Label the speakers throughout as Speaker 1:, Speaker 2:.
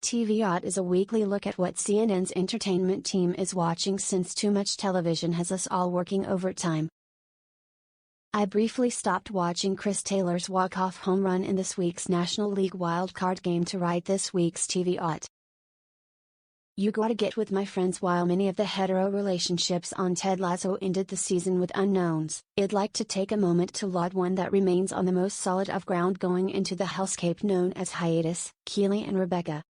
Speaker 1: TVOT is a weekly look at what CNN's entertainment team is watching since too much television has us all working overtime. I briefly stopped watching Chris Taylor's walk-off home run in this week's National League wildcard game to write this week's TVOT. You gotta get with my friends. While many of the hetero relationships on Ted Lasso ended the season with unknowns, I'd like to take a moment to laud one that remains on the most solid of ground going into the hellscape known as hiatus, Keeley and Rebecca.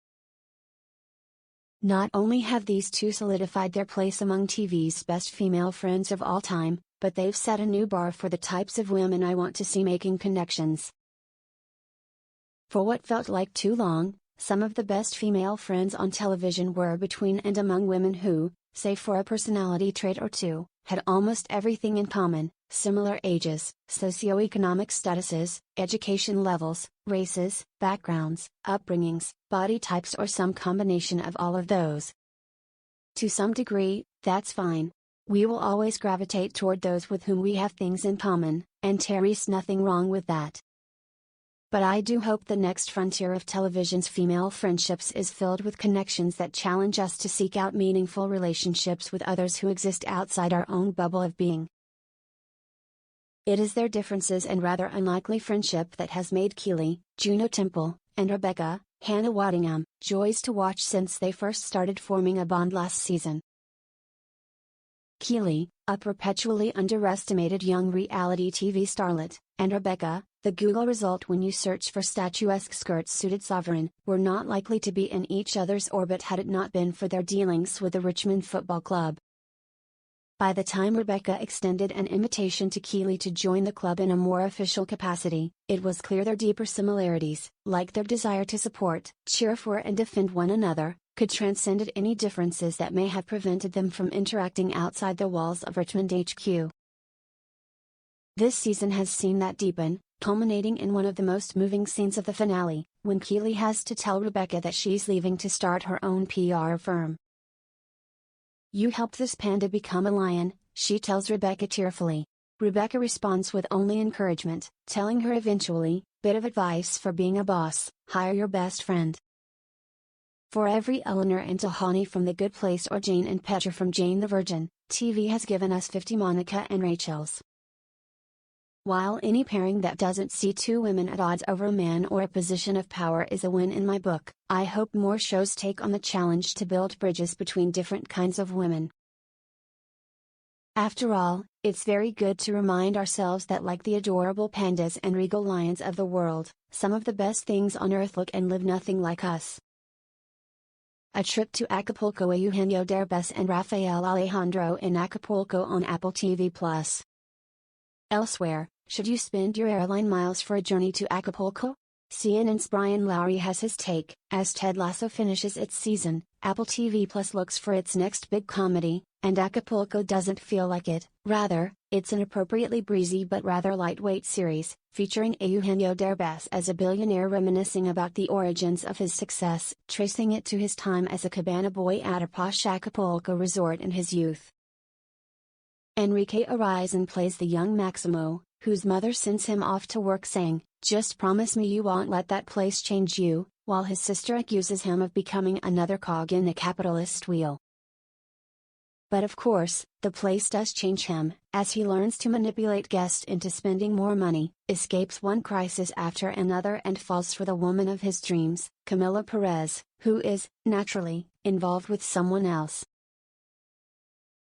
Speaker 1: Not only have these two solidified their place among TV's best female friends of all time, but they've set a new bar for the types of women I want to see making connections. For what felt like too long, some of the best female friends on television were between and among women who, save for a personality trait or two, had almost everything in common: similar ages, socioeconomic statuses, education levels, races, backgrounds, upbringings, body types, or some combination of all of those. To some degree, that's fine. We will always gravitate toward those with whom we have things in common, and there's nothing wrong with that. But I do hope the next frontier of television's female friendships is filled with connections that challenge us to seek out meaningful relationships with others who exist outside our own bubble of being. It is their differences and rather unlikely friendship that has made Keeley, Juno Temple, and Rebecca, Hannah Waddingham, joys to watch since they first started forming a bond last season. Keeley, a perpetually underestimated young reality TV starlet, and Rebecca, the Google result when you search for statuesque skirt-suited sovereign, were not likely to be in each other's orbit had it not been for their dealings with the Richmond football club. By the time Rebecca extended an invitation to Keeley to join the club in a more official capacity, it was clear their deeper similarities, like their desire to support, cheer for and defend one another, could transcend any differences that may have prevented them from interacting outside the walls of Richmond HQ. This season has seen that deepen, culminating in one of the most moving scenes of the finale, when Keeley has to tell Rebecca that she's leaving to start her own PR firm. "You helped this panda become a lion," she tells Rebecca tearfully. Rebecca responds with only encouragement, telling her eventually, "Bit of advice for being a boss, hire your best friend." For every Eleanor and Tahani from The Good Place or Jane and Petra from Jane the Virgin, TV has given us 50 Monica and Rachels. While any pairing that doesn't see two women at odds over a man or a position of power is a win in my book, I hope more shows take on the challenge to build bridges between different kinds of women. After all, it's very good to remind ourselves that, like the adorable pandas and regal lions of the world, some of the best things on earth look and live nothing like us. A Trip to Acapulco. Eugenio Derbez and Rafael Alejandro in Acapulco on Apple TV+. Elsewhere, should you spend your airline miles for a journey to Acapulco? CNN's Brian Lowry has his take. As Ted Lasso finishes its season, Apple TV+ looks for its next big comedy, and Acapulco doesn't feel like it. Rather, it's an appropriately breezy but rather lightweight series, featuring Eugenio Derbez as a billionaire reminiscing about the origins of his success, tracing it to his time as a cabana boy at a posh Acapulco resort in his youth. Enrique Arrizon plays the young Maximo, whose mother sends him off to work saying, "Just promise me you won't let that place change you," while his sister accuses him of becoming another cog in the capitalist wheel. But of course, the place does change him, as he learns to manipulate guests into spending more money, escapes one crisis after another and falls for the woman of his dreams, Camila Perez, who is, naturally, involved with someone else.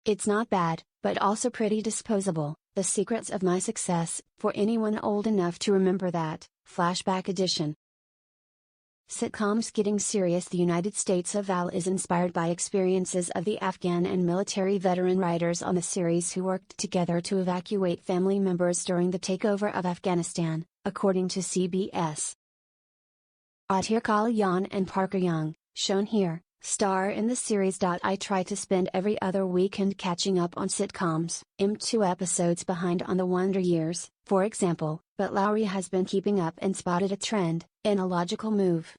Speaker 1: It's not bad, but also pretty disposable. The Secrets of My Success, for anyone old enough to remember that, flashback edition. Sitcoms Getting Serious. The United States of Al is inspired by experiences of the Afghan and military veteran writers on the series who worked together to evacuate family members during the takeover of Afghanistan, according to CBS. Atir Kalyan and Parker Young, shown here, star in the series. I try to spend every other weekend catching up on sitcoms. I'm 2 episodes behind on The Wonder Years, for example, but Lowry has been keeping up and spotted a trend, in a logical move,